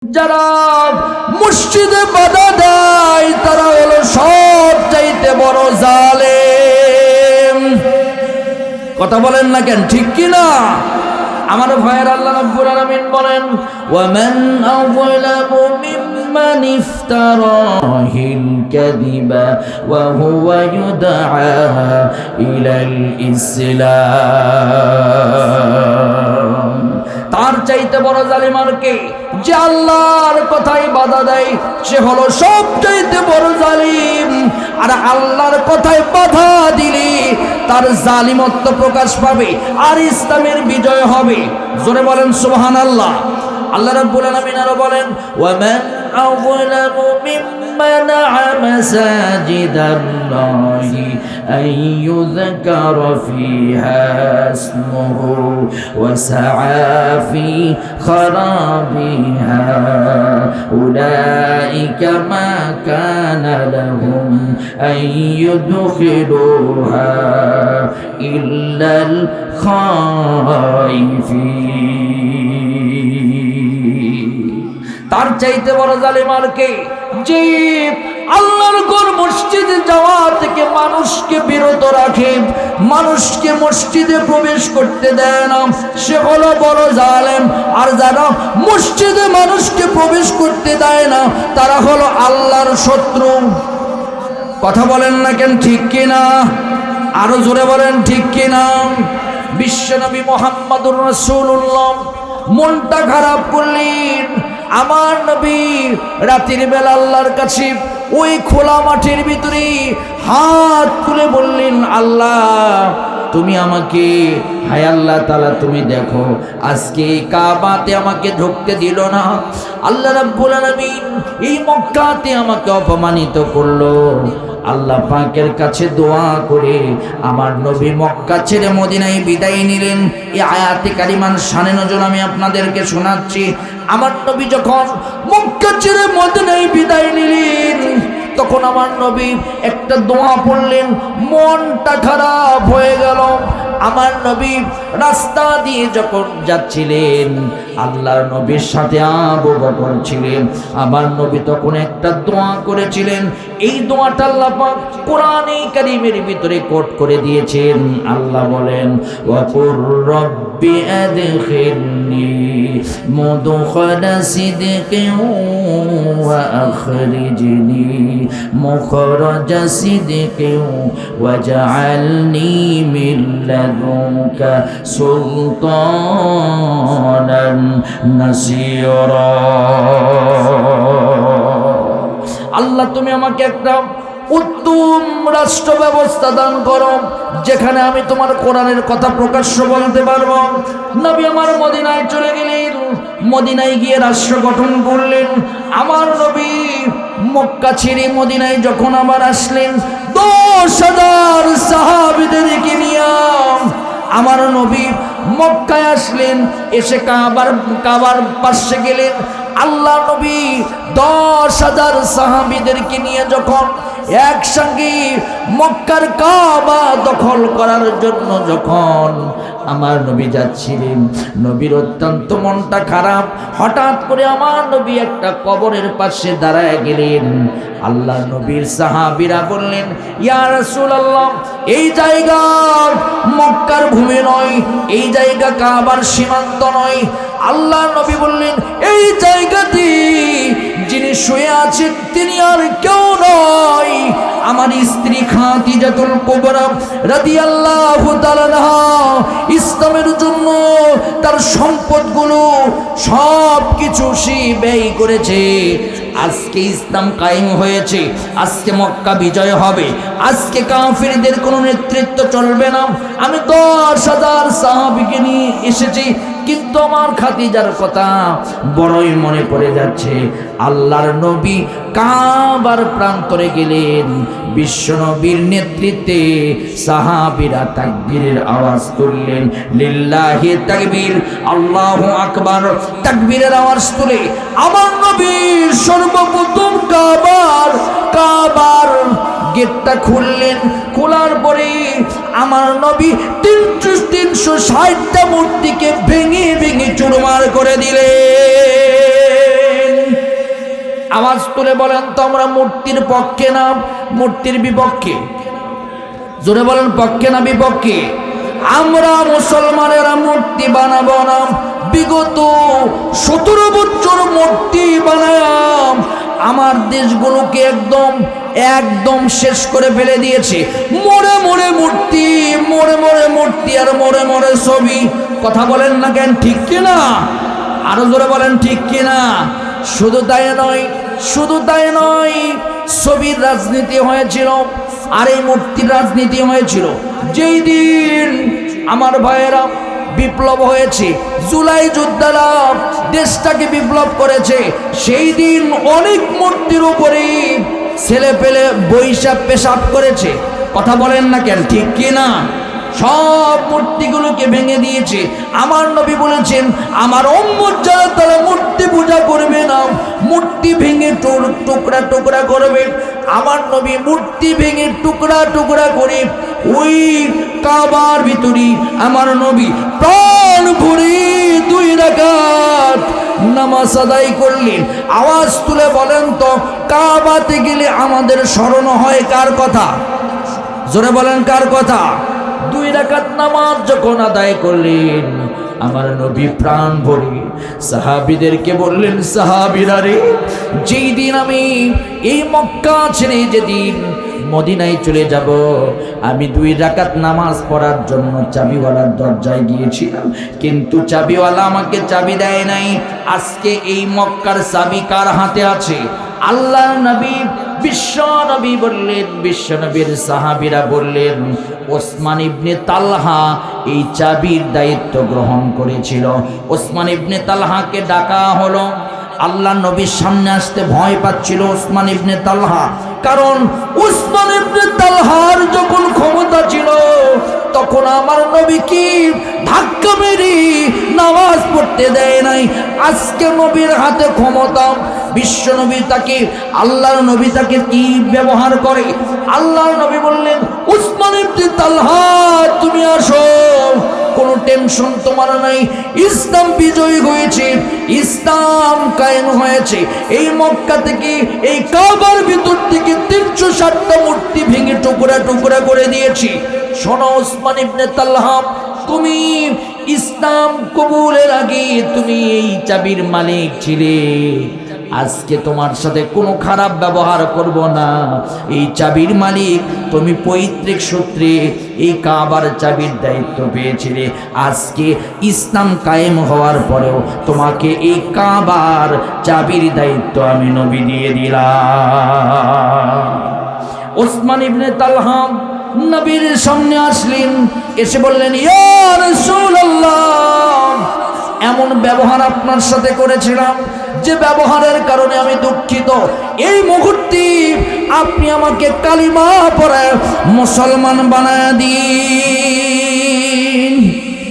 যারা মসজিদে বাধা দেয় তারা হলো সব চাইতে বড় জালেম। কথা বলেন না কেন, ঠিক কি না? আমার ভাইয়ের আল্লাহ রাব্বুল আলামিন বলেন, ওয়ামান আযলামু মিম্মান ইফতারাহিল কাযিবা ওয়া হুয়া ইউদআ ইলাল ইসলাম। তার চাইতে বড় জালিম আর কে? যে আল্লাহর কথাই বাধা দেয় সে হলো সব চাইতে বড় জালিম। আর আল্লাহর কথায় বাধা দিলে তার জালিমত্ব প্রকাশ পাবে আর ইসলামের বিজয় হবে। জোরে বলেন সুবহানাল্লাহ। আল্লাহ রাব্বুল আলামিন আরো বলেন, ওয়ামান আযলামু মিম্মানাআ মাসাজিদাল্লাহি আন ইউযকারা ফিহা ইসমুহু ওয়া সাআ ফি খারাবিহা উলাইকা মা কানা লাহুম আন ইউদখিলুহা ইল্লাল খায়ফিন। তার চাইতে বড় জালিম আর কে? যে আল্লাহর ঘর মসজিদে যাওয়া থেকে মানুষকে বিরত রাখে, মানুষকে মসজিদে প্রবেশ করতে দেয় না, সে হলো বড় জালেম। আর যারা মসজিদে মানুষকে প্রবেশ করতে দেয় না তারা হলো আল্লাহর শত্রু। কথা বলেন না কেন, ঠিক কিনা? আরো জোরে বলেন, ঠিক কিনা? বিশ্বনবী মুহাম্মদুর রাসূলুল্লাহ মনটা খারাপ করলেন। আমার নবী রাতের বেলা আল্লাহর কাছে ওই খোলা মাঠের ভিতরে হাত তুলে বললেন, আল্লাহ তুমি আমাকে, হায় আল্লাহ তাআলা তুমি দেখো আজকে কাবাতে আমাকে ঢুকতে দিল না। আল্লাহ রাব্বুল আলামিন এই মক্কাতে আমাকে অপমানিত করলো। আল্লাহ পাকের কাছে দোয়া করে আমার নবী মক্কা ছেড়ে মদিনায় বিদায় নিলেন। এই আয়াতে কারিমান শানে নজর আমি আপনাদেরকে শোনাচ্ছি। আমার নবী যখন মক্কা ছেড়ে মদিনায় বিদায় নিলেন তখন আমার নবী একটা দোয়া পড়লেন, মনটা খারাপ হয়ে গেল। আমার নবী রাস্তা দিয়ে যখন যাচ্ছিলেন, আল্লাহর নবীর সাথে আবু বকর ছিলেন। আমার নবী তখন একটা দোয়া করেছিলেন। এই দোয়াটা আল্লাহ পাক কোরআনে কারীমের ভিতরে কোট করে দিয়েছেন। আল্লাহ বলেন, ওয়া কুর রব্বি আদখিলনি মুদখালা সিদকিন ওয়া আখরিজনি মুখরাজা সিদকিন ওয়াজআলনি মিন লাদুনকা সুলতানান নাসীরা। আল্লাহ তুমি আমাকে একটা উত্তম রাষ্ট্র ব্যবস্থা দান করো যেখানে আমি তোমার কোরআনের কথা প্রকাশ্য বলতে পারবো। নবী আমার মদিনায় চলে গেলেন। মদিনায় গিয়ে রাষ্ট্র গঠন করলেন। আমার নবী মক্কা ছেড়ে মদিনায় যখন আবার আসলেন 10,000 সাহাবীদেরকে নিয়ে আমার নবী মক্কায় আসলেন। এসে কাবার পাশে গেলেন। আল্লাহ নবী 10,000 সাহাবীদেরকে নিয়ে যখন একসঙ্গে মক্কার কাবা দখল করার জন্য যখন আমার নবী যাচ্ছিলেন, নবীর অত্যন্ত মনটা খারাপ। হঠাৎ করে আমার নবী একটা কবরের পাশে দাঁড়ায় গেলেন। আল্লাহ নবীর সাহাবীরা বললেন, ইয়া রাসূলুল্লাহ এই জায়গা মক্কার ভূমি নয়, এই জায়গা কাবার সীমান্ত নয়। আল্লাহ নবী বললেন, এই জায়গাতে যিনি শুয়ে আছেন তিনি আর কেউ নয়, আমার স্ত্রী খাদিজাতুল কুবরা রাদিয়াল্লাহু তাআলা আনহা। ইসলামের জন্য তার সম্পদগুলো সব কিছু সে ব্যয় করেছে। আজকে ইসলাম কায়েম হয়েছে, আজকে মক্কা বিজয় হবে, আজকে কাফিরদের কোনো নেতৃত্ব চলবে না। আমি 10,000 সাহাবীকে নিয়ে এসেছি, কিন্তু আমার খাদিজার কথা বড়ই মনে পড়ে যাচ্ছে। আল্লাহর নবী কাবার প্রান্তরে গেলেন। বিশ্ব নবীর নেতৃত্বে সাহাবীরা তাকবীরের আওয়াজ তুললেন, লিল্লাহি তাকবীর, আল্লাহু আকবার। তাকবীরের আওয়াজ তুলে আমার নবী সর্বপ্রথম কাবার গেটটা খুললেন। খোলার পরে আমার নবী 360টা মূর্তিকে ভেঙে ভেঙে চুরমার করে দিলেন। আওয়াজ তুলে বলেন তো আমরা মূর্তির পক্ষে না মূর্তির বিপক্ষে? জোরে বলেন, পক্ষে না বিপক্ষে? আমরা মুসলমানেরা মূর্তি বানাবো না। বিগত 17 বছর মূর্তি বানায়াম আমার দেশগুলোকে একদম শেষ করে ফেলে দিয়েছে। মোড়ে মোড়ে মূর্তি, মোড়ে মোড়ে মূর্তি আর মোড়ে মোড়ে ছবি। কথা বলেন না কেন, ঠিক কিনা? আরো জোরে বলেন, ঠিক কিনা? শুধু তাই নয়, ছবির রাজনীতি হয়েছিল আর এই মূর্তির রাজনীতি হয়েছিল। যেই দিন আমার ভাইয়েরা বিপ্লব হয়েছে, জুলাই যোদ্ধারা দেশটাকে বিপ্লব করেছে, সেই দিন অনেক মূর্তির উপরে ছেলে পেলে বৈশাখ পেশাব করেছে। কথা বলেন না কেন, ঠিক কিনা? সব মূর্তিগুলোকে ভেঙে দিয়েছে। আমার নবী বলেছেন, আমার উম্মত যারা তারা মূর্তি পূজা করবে না, মূর্তি ভেঙে টুকরা টুকরা করবে। আমার নবী মূর্তি ভেঙে টুকরা টুকরা করে ওই কাবার ভিতরে আমার নবী প্রাণ ভরে 2 রাকাত নামাজ আদায় করলেন। আওয়াজ তুলে বলেন তো, কাবাতে গেলে আমাদের স্মরণ হয় কার কথা? জোরে বলেন, কার কথা? 2 রাকাত নামাজ যখন আদায় করলেন, আমার নবী প্রাণ ভরে সাহাবীদেরকে বললেন, সাহাবীরা রে, যেই দিন আমি এই মক্কা ছেড়ে যেদিন মদিনায় চলে যাব, আমি 2 রাকাত নামাজ পড়ার জন্য চাবিওয়ালার দরজায় গিয়েছিলাম, কিন্তু চাবিওয়ালা আমাকে চাবি দেয় নাই। আজকে এই মক্কার চাবি কার হাতে আছে? আল্লাহর নবী বিশ্ব নবী বললেন, বিশ্ব নবীর সাহাবীরা বললেন, ওসমান ইবনে তালহা এই চাবির দায়িত্ব গ্রহণ করেছিল। ওসমান ইবনে তালহাকে ডাকা হলো। আল্লাহ নবীর সামনে আসতে ভয় পাচ্ছিল ওসমান ইবনে তালহা, কারণ ওসমান ইবনে তালহার যখন ক্ষমতা ছিল তখন আমার নবী কি ধাক্কা মেরে নামাজ পড়তে দেয় নাই। আজকে নবীর হাতে ক্ষমতা, বিশ্ব নবী তাকে, আল্লাহর নবী তাকে কি ব্যবহার করে? আল্লাহর নবী বললেন, ওসমান ইবনে তালহা তুমি আসো, কোনো টেনশন তোমার নাই। ইসলাম বিজয়ী হয়েছে, ইসলাম কায়েম হয়েছে। এই মক্কা থেকে, এই কাবার ভিতর থেকে 360টা মূর্তি ভেঙে টুকরা টুকরা করে দিয়েছি। শোনো ওসমান ইবনে তালহা, তুমি ইসলাম কবুলের আগে তুমি এই চাবির মালিক ছিলে। আজকে তোমার সাথে কোনো খারাপ ব্যবহার করব না। এই চাবির মালিক তুমি, পৈতৃক সূত্রে এই কাবার চাবির দায়িত্ব পেয়েছিলে। আজকে ইসলাম কায়েম হওয়ার পরেও তোমাকে এই কাবার চাবির দায়িত্ব আমি নবী দিয়ে দিলাম। ওসমান ইবনে তালহা নবীর সামনে আসলেন, এসে বললেন, ইয়া রাসূলুল্লাহ, এমন ব্যবহার আপনার সাথে করেছিলাম যে ব্যবহারের কারণে আমি দুঃখিত। এই মুহূর্তে আপনি আমাকে কালিমা পড়ে মুসলমান বানায় দিন।